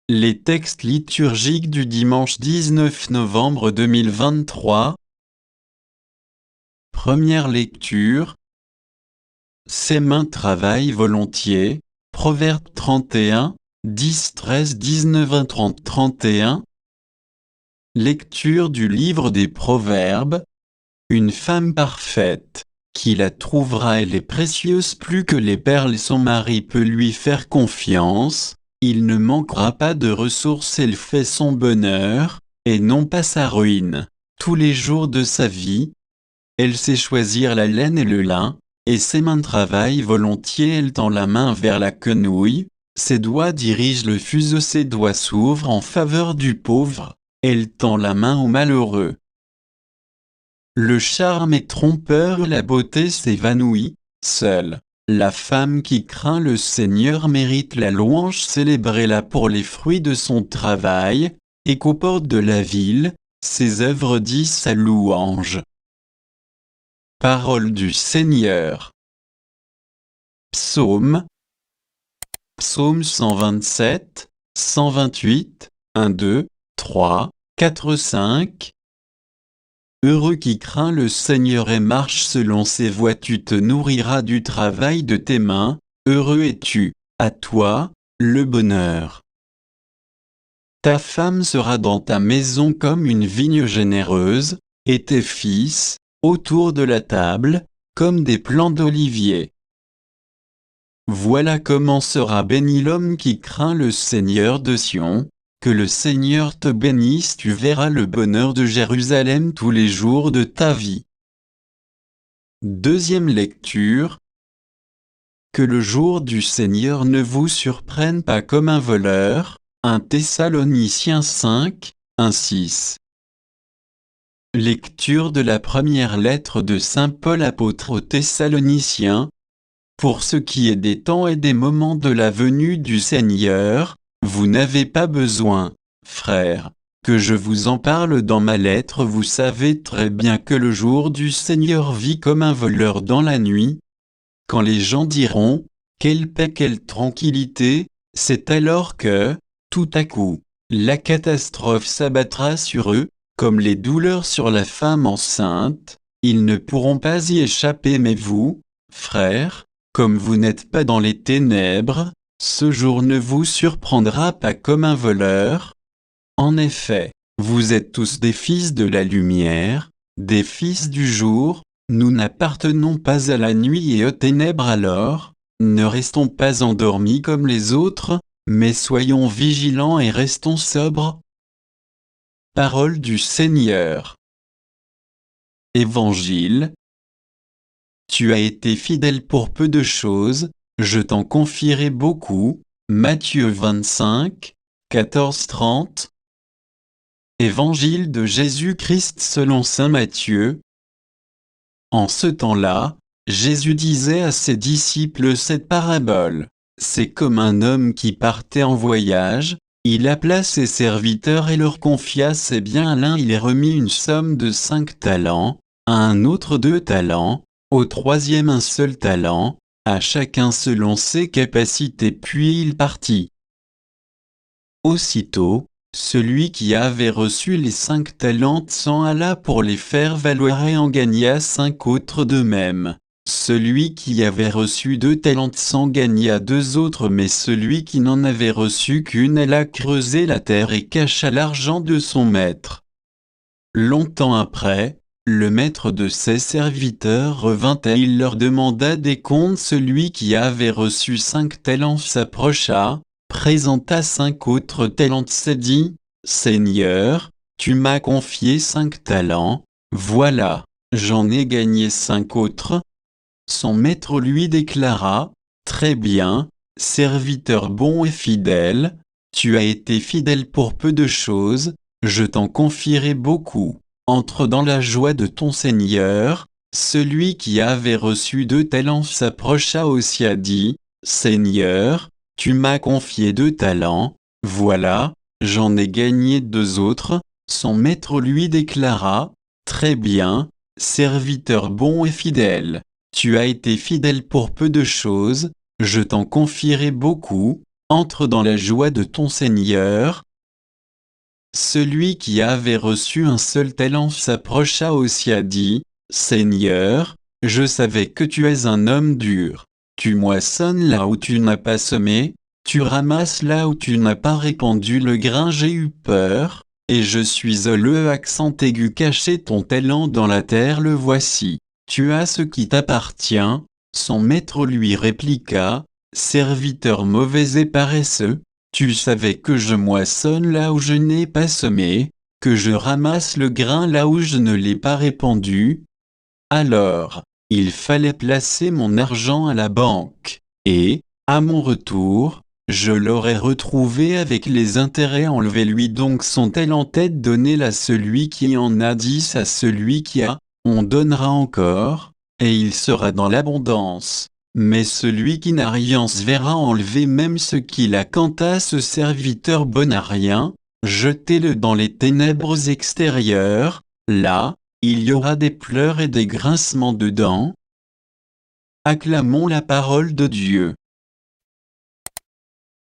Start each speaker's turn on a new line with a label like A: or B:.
A: Les textes liturgiques du dimanche 19 novembre 2023. Première lecture. Ses mains travaillent volontiers. Proverbe 31, 10, 13, 19, 20, 30, 31. Lecture du livre des Proverbes. Une femme parfaite, qui la trouvera, elle est précieuse plus que les perles, son mari peut lui faire confiance. Il ne manquera pas de ressources, elle fait son bonheur, et non pas sa ruine. Tous les jours de sa vie, elle sait choisir la laine et le lin, et ses mains travaillent volontiers, elle tend la main vers la quenouille, ses doigts dirigent le fuseau, ses doigts s'ouvrent en faveur du pauvre, elle tend la main au malheureux. Le charme est trompeur, la beauté s'évanouit, seule. La femme qui craint le Seigneur mérite la louange, célébrez-la pour les fruits de son travail, et qu'aux portes de la ville, ses œuvres disent sa louange. Parole du Seigneur. Psaume. Psaume 127, 128, 1, 2, 3, 4, 5. Heureux qui craint le Seigneur et marche selon ses voies, tu te nourriras du travail de tes mains, heureux es-tu, à toi, le bonheur. Ta femme sera dans ta maison comme une vigne généreuse, et tes fils, autour de la table, comme des plants d'olivier. Voilà comment sera béni l'homme qui craint le Seigneur de Sion. Que le Seigneur te bénisse, tu verras le bonheur de Jérusalem tous les jours de ta vie. Deuxième lecture. Que le jour du Seigneur ne vous surprenne pas comme un voleur. 1 Thessaloniciens 5, 1, 6. Lecture de la première lettre de saint Paul apôtre aux Thessaloniciens. Pour ce qui est des temps et des moments de la venue du Seigneur, vous n'avez pas besoin, frères, que je vous en parle dans ma lettre. Vous savez très bien que le jour du Seigneur vit comme un voleur dans la nuit. Quand les gens diront « Quelle paix, quelle tranquillité », c'est alors que, tout à coup, la catastrophe s'abattra sur eux, comme les douleurs sur la femme enceinte. Ils ne pourront pas y échapper, mais vous, frères, comme vous n'êtes pas dans les ténèbres, ce jour ne vous surprendra pas comme un voleur. En effet, vous êtes tous des fils de la lumière, des fils du jour. Nous n'appartenons pas à la nuit et aux ténèbres. Alors, ne restons pas endormis comme les autres, mais soyons vigilants et restons sobres. Parole du Seigneur. Évangile. Tu as été fidèle pour peu de choses, je t'en confierai beaucoup. Matthieu 25, 14-30. Évangile de Jésus-Christ selon saint Matthieu. En ce temps-là, Jésus disait à ses disciples cette parabole. C'est comme un homme qui partait en voyage, il appela ses serviteurs et leur confia ses biens. À l'un il remit une somme de 5 talents, à un autre 2 talents, au troisième un seul talent, à chacun selon ses capacités, puis il partit. Aussitôt, celui qui avait reçu les 5 talents s'en alla pour les faire valoir et en gagna 5 autres de même. Celui qui avait reçu 2 talents s'en gagna 2 autres, mais celui qui n'en avait reçu qu'une alla creuser la terre et cacha l'argent de son maître. Longtemps après, le maître de ses serviteurs revint et il leur demanda des comptes. Celui qui avait reçu 5 talents s'approcha, présenta 5 autres talents et dit, « Seigneur, tu m'as confié 5 talents, voilà, j'en ai gagné 5 autres. » Son maître lui déclara, « Très bien, serviteur bon et fidèle, tu as été fidèle pour peu de choses, je t'en confierai beaucoup. Entre dans la joie de ton Seigneur. » Celui qui avait reçu 2 talents s'approcha aussi et dit, « Seigneur, tu m'as confié 2 talents, voilà, j'en ai gagné 2 autres. » Son maître lui déclara, « Très bien, serviteur bon et fidèle, tu as été fidèle pour peu de choses, je t'en confierai beaucoup. entre dans la joie de ton Seigneur. Celui qui avait reçu un seul talent s'approcha aussi et dit, Seigneur, je savais que tu es un homme dur. Tu moissonnes là où tu n'as pas semé, tu ramasses là où tu n'as pas répandu le grain. J'ai eu peur, et je suis le accent aigu. Caché ton talent dans la terre, le voici. Tu as ce qui t'appartient. Son maître lui répliqua, serviteur mauvais et paresseux, tu savais que je moissonne là où je n'ai pas semé, que je ramasse le grain là où je ne l'ai pas répandu. Alors, il fallait placer mon argent à la banque, et, à mon retour, je l'aurais retrouvé avec les intérêts. Enlevez-lui donc son talent, tête, donnez à celui qui en a 10, à celui qui a, on donnera encore, et il sera dans l'abondance. Mais celui qui n'a rien se verra enlever même ce qu'il a. Quant à ce serviteur bon à rien, jetez-le dans les ténèbres extérieures, là, il y aura des pleurs et des grincements de dents. Acclamons la parole de Dieu.